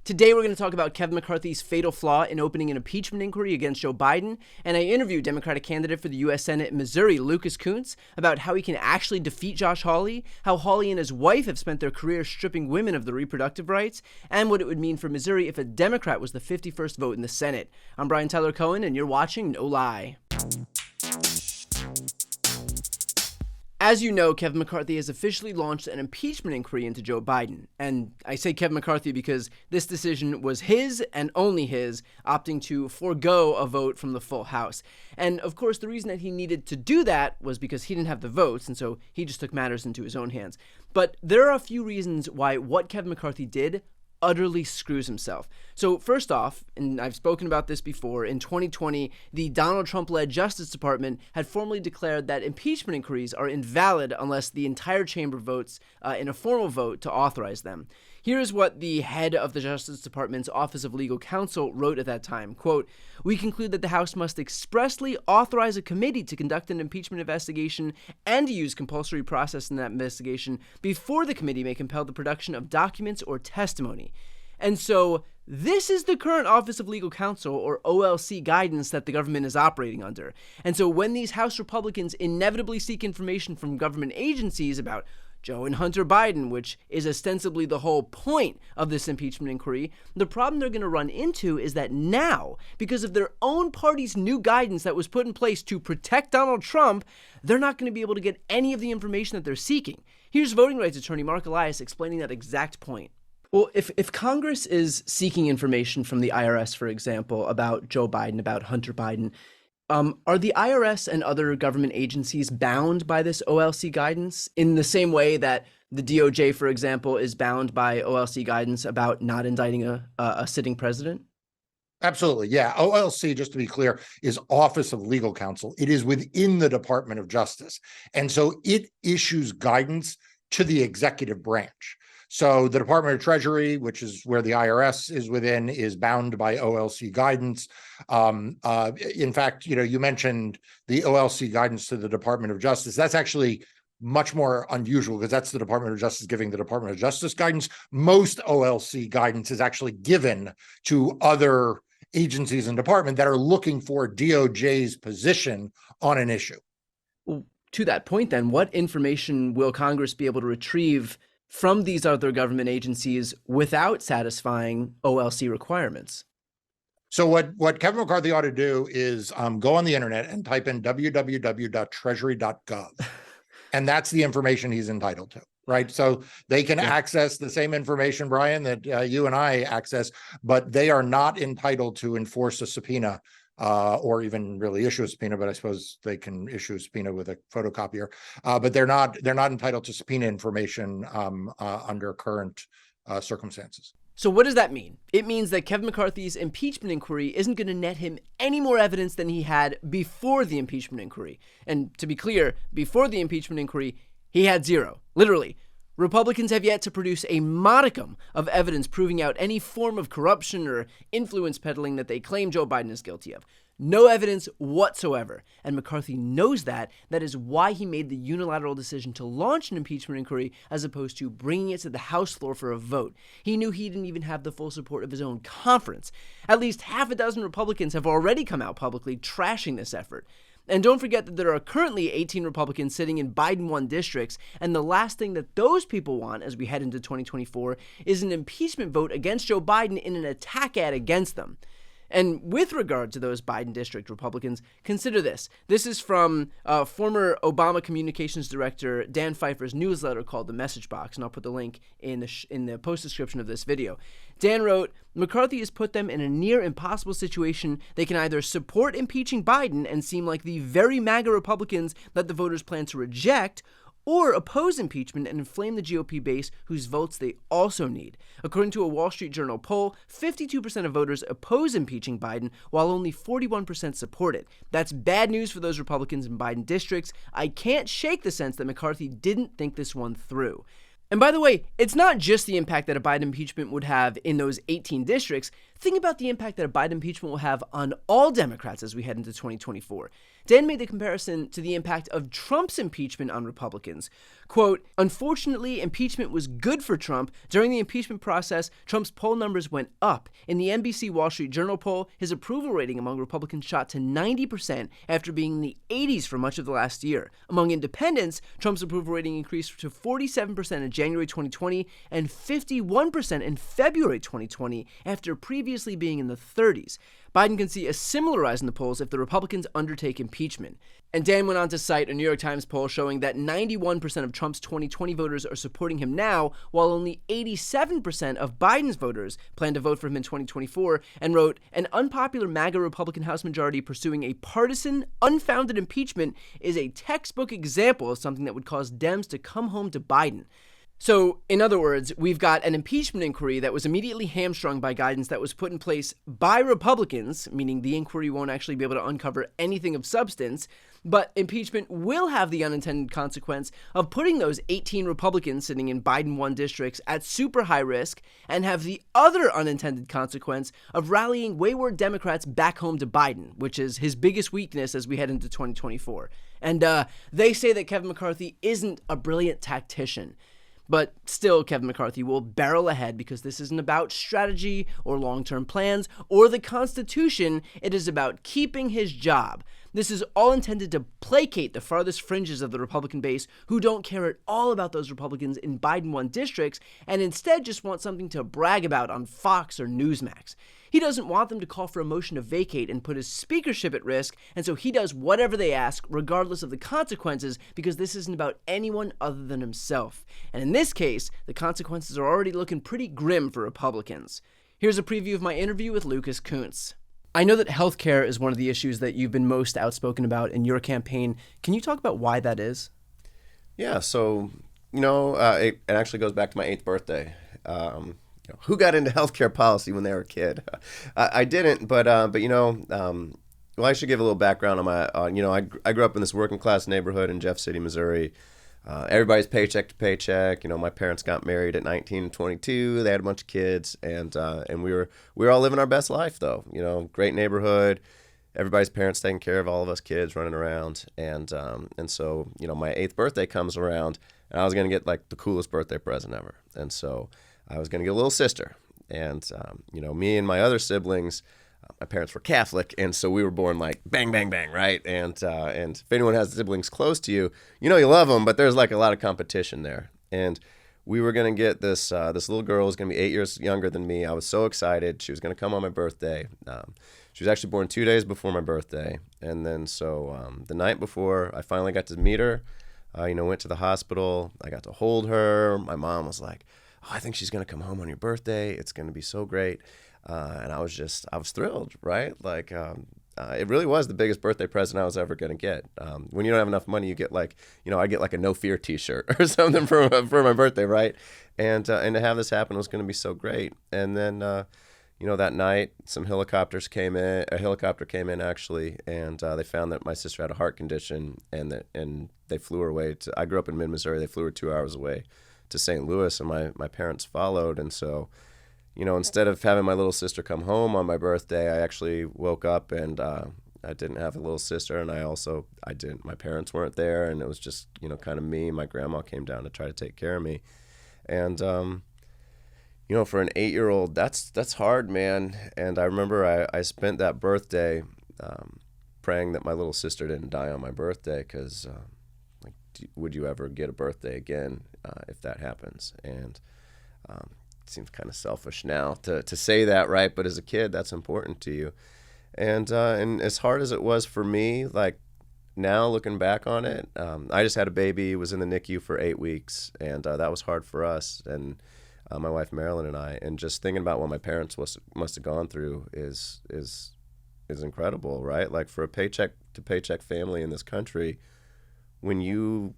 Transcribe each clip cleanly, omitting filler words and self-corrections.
Today, we're going to talk about Kevin McCarthy's fatal flaw in opening an impeachment inquiry against Joe Biden, and I interviewed Democratic candidate for the U.S. Senate in Missouri, Lucas Kunce, about how he can actually defeat Josh Hawley, how Hawley and his wife have spent their career stripping women of their reproductive rights, and what it would mean for Missouri if a Democrat was the 51st vote in the Senate. I'm Brian Tyler Cohen, and you're watching No Lie. As you know, Kevin McCarthy has officially launched an impeachment inquiry into Joe Biden. And I say Kevin McCarthy because this decision was his and only his, opting to forego a vote from the full House. And of course, the reason that he needed to do that was because he didn't have the votes, and so he just took matters into his own hands. But there are a few reasons why what Kevin McCarthy did utterly screws himself. So first off, and I've spoken about this before, in 2020, the Donald Trump-led Justice Department had formally declared that impeachment inquiries are invalid unless the entire chamber votes in a formal vote to authorize them. Here's what the head of the Justice Department's Office of Legal Counsel wrote at that time, quote, "We conclude that the House must expressly authorize a committee to conduct an impeachment investigation and to use compulsory process in that investigation before the committee may compel the production of documents or testimony." And so this is the current Office of Legal Counsel, or OLC, guidance that the government is operating under. And so when these House Republicans inevitably seek information from government agencies about Joe and Hunter Biden, which is ostensibly the whole point of this impeachment inquiry, the problem they're going to run into is that now, because of their own party's new guidance that was put in place to protect Donald Trump, they're not going to be able to get any of the information that they're seeking. Here's voting rights attorney Mark Elias explaining that exact point. Well, if Congress is seeking information from the IRS, for example, about Joe Biden, about Hunter Biden, are the IRS and other government agencies bound by this OLC guidance in the same way that the DOJ, for example, is bound by OLC guidance about not indicting a sitting president? Absolutely. Yeah. OLC, just to be clear, is Office of Legal Counsel. It is within the Department of Justice. And so it issues guidance to the executive branch. So the Department of Treasury, which is where the IRS is within, is bound by OLC guidance. In fact, you mentioned the OLC guidance to the Department of Justice. That's actually much more unusual because that's the Department of Justice giving the Department of Justice guidance. Most OLC guidance is actually given to other agencies and departments that are looking for DOJ's position on an issue. Well, to that point, then, what information will Congress be able to retrieve from these other government agencies without satisfying OLC requirements? So what Kevin McCarthy ought to do is go on the internet and type in www.treasury.gov. And that's the information he's entitled to, right? So they can access the same information, Brian, that you and I access, but they are not entitled to enforce a subpoena or even really issue a subpoena, but I suppose they can issue a subpoena with a photocopier. But they're not entitled to subpoena information under current circumstances. So what does that mean? It means that Kevin McCarthy's impeachment inquiry isn't going to net him any more evidence than he had before the impeachment inquiry. And to be clear, before the impeachment inquiry, he had zero. Literally. Republicans have yet to produce a modicum of evidence proving out any form of corruption or influence peddling that they claim Joe Biden is guilty of. No evidence whatsoever. And McCarthy knows that. That is why he made the unilateral decision to launch an impeachment inquiry as opposed to bringing it to the House floor for a vote. He knew he didn't even have the full support of his own conference. At least half a dozen Republicans have already come out publicly trashing this effort. And don't forget that there are currently 18 Republicans sitting in Biden-won districts, and the last thing that those people want as we head into 2024 is an impeachment vote against Joe Biden in an attack ad against them. And with regard to those Biden district Republicans, consider this. This is from former Obama communications director Dan Pfeiffer's newsletter called The Message Box, and I'll put the link in the post description of this video. Dan wrote, "McCarthy has put them in a near impossible situation. They can either support impeaching Biden and seem like the very MAGA Republicans that the voters plan to reject, or oppose impeachment and inflame the GOP base whose votes they also need. According to a Wall Street Journal poll, 52% of voters oppose impeaching Biden, while only 41% support it. That's bad news for those Republicans in Biden districts. I can't shake the sense that McCarthy didn't think this one through." And by the way, it's not just the impact that a Biden impeachment would have in those 18 districts. think about the impact that a Biden impeachment will have on all Democrats as we head into 2024. Dan made the comparison to the impact of Trump's impeachment on Republicans. Quote, unfortunately, impeachment was good for Trump. During the impeachment process, Trump's poll numbers went up. In the NBC Wall Street Journal poll, his approval rating among Republicans shot to 90% after being in the 80s for much of the last year. Among independents, Trump's approval rating increased to 47% in January 2020 and 51% in February 2020 after previously being in the 30s. Biden can see a similar rise in the polls if the Republicans undertake impeachment. And Dan went on to cite a New York Times poll showing that 91% of Trump's 2020 voters are supporting him now, while only 87% of Biden's voters plan to vote for him in 2024, and wrote, an unpopular MAGA Republican House majority pursuing a partisan, unfounded impeachment is a textbook example of something that would cause Dems to come home to Biden. So, in other words, we've got an impeachment inquiry that was immediately hamstrung by guidance that was put in place by Republicans, meaning the inquiry won't actually be able to uncover anything of substance, but impeachment will have the unintended consequence of putting those 18 Republicans sitting in Biden-won districts at super high risk, and have the other unintended consequence of rallying wayward Democrats back home to Biden, which is his biggest weakness as we head into 2024. And they say that Kevin McCarthy isn't a brilliant tactician. But still, Kevin McCarthy will barrel ahead because this isn't about strategy or long-term plans or the Constitution. It is about keeping his job. This is all intended to placate the farthest fringes of the Republican base who don't care at all about those Republicans in Biden-won districts and instead just want something to brag about on Fox or Newsmax. He doesn't want them to call for a motion to vacate and put his speakership at risk, and so he does whatever they ask, regardless of the consequences, because this isn't about anyone other than himself. And in this case, the consequences are already looking pretty grim for Republicans. Here's a preview of my interview with Lucas Kuntz. I know that healthcare is one of the issues that you've been most outspoken about in your campaign. Can you talk about why that is? Yeah, so, it actually goes back to my 8th birthday. Who got into healthcare policy when they were a kid? I didn't, but well, I should give a little background on I grew up in this working class neighborhood in Jeff City, Missouri. Everybody's paycheck to paycheck. My parents got married at 19 and 22. They had a bunch of kids, and we were all living our best life though. Great neighborhood. Everybody's parents taking care of all of us kids running around, and so my 8th birthday comes around, and I was gonna get like the coolest birthday present ever, and so I was gonna get a little sister, and me and my other siblings. My parents were Catholic, and so we were born like bang, bang, bang, right? And if anyone has siblings close to you, you love them, but there's like a lot of competition there. And we were gonna get this little girl who's gonna be 8 years younger than me. I was so excited. She was gonna come on my birthday. She was actually born 2 days before my birthday, and then so the night before, I finally got to meet her. Went to the hospital. I got to hold her. My mom was like, "Oh, I think she's gonna come home on your birthday. It's gonna be so great." And I was thrilled, right? Like, it really was the biggest birthday present I was ever going to get. When you don't have enough money, you get like, I get like a No Fear t-shirt or something for my birthday, right? And to have this happen was going to be so great. And then, that night, a helicopter came in actually, and they found that my sister had a heart condition, and they flew her away I grew up in mid-Missouri. They flew her 2 hours away to St. Louis, and my parents followed. And so, instead of having my little sister come home on my birthday, I actually woke up and I didn't have a little sister, and I didn't. My parents weren't there, and it was just kind of me. My grandma came down to try to take care of me, and for an 8-year-old, that's hard, man. And I remember I spent that birthday praying that my little sister didn't die on my birthday, because would you ever get a birthday again if that happens? And it seems kind of selfish now to say that, right? But as a kid, that's important to you. And as hard as it was for me, like now looking back on it, I just had a baby, was in the NICU for 8 weeks, and that was hard for us, and my wife Marilyn and I. And just thinking about what my parents must have gone through is incredible, right? Like for a paycheck to paycheck family in this country, when you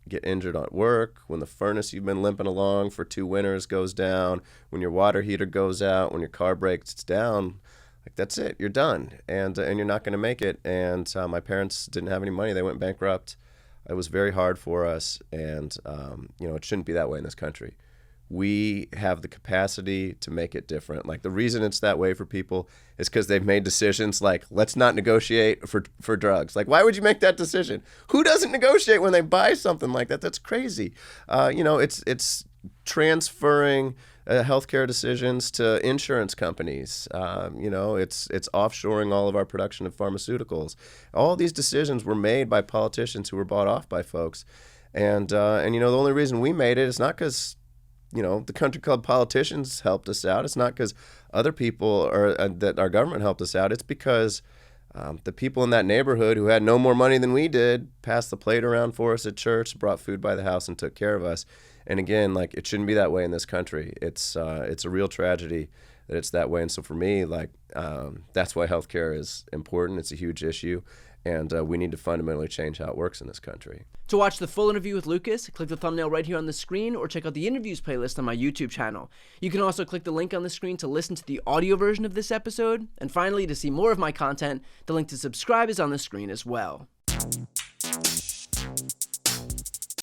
get injured at work, when the furnace you've been limping along for 2 winters goes down, when your water heater goes out, when your car breaks down, like that's it, you're done, and you're not going to make it. And my parents didn't have any money; they went bankrupt. It was very hard for us, and it shouldn't be that way in this country. we have the capacity to make it different. Like, the reason it's that way for people is because they've made decisions like, let's not negotiate for drugs. Like, why would you make that decision? Who doesn't negotiate when they buy something like that? That's crazy. It's transferring healthcare decisions to insurance companies. It's offshoring all of our production of pharmaceuticals. All these decisions were made by politicians who were bought off by folks. And the only reason we made it is not because the country club politicians helped us out. It's not because other people or that our government helped us out. It's because the people in that neighborhood who had no more money than we did passed the plate around for us at church, brought food by the house, and took care of us. And again, like, it shouldn't be that way in this country. It's a real tragedy that it's that way. And so for me, that's why healthcare is important. It's a huge issue. And we need to fundamentally change how it works in this country. To watch the full interview with Lucas, click the thumbnail right here on the screen or check out the interviews playlist on my YouTube channel. You can also click the link on the screen to listen to the audio version of this episode. And finally, to see more of my content, the link to subscribe is on the screen as well.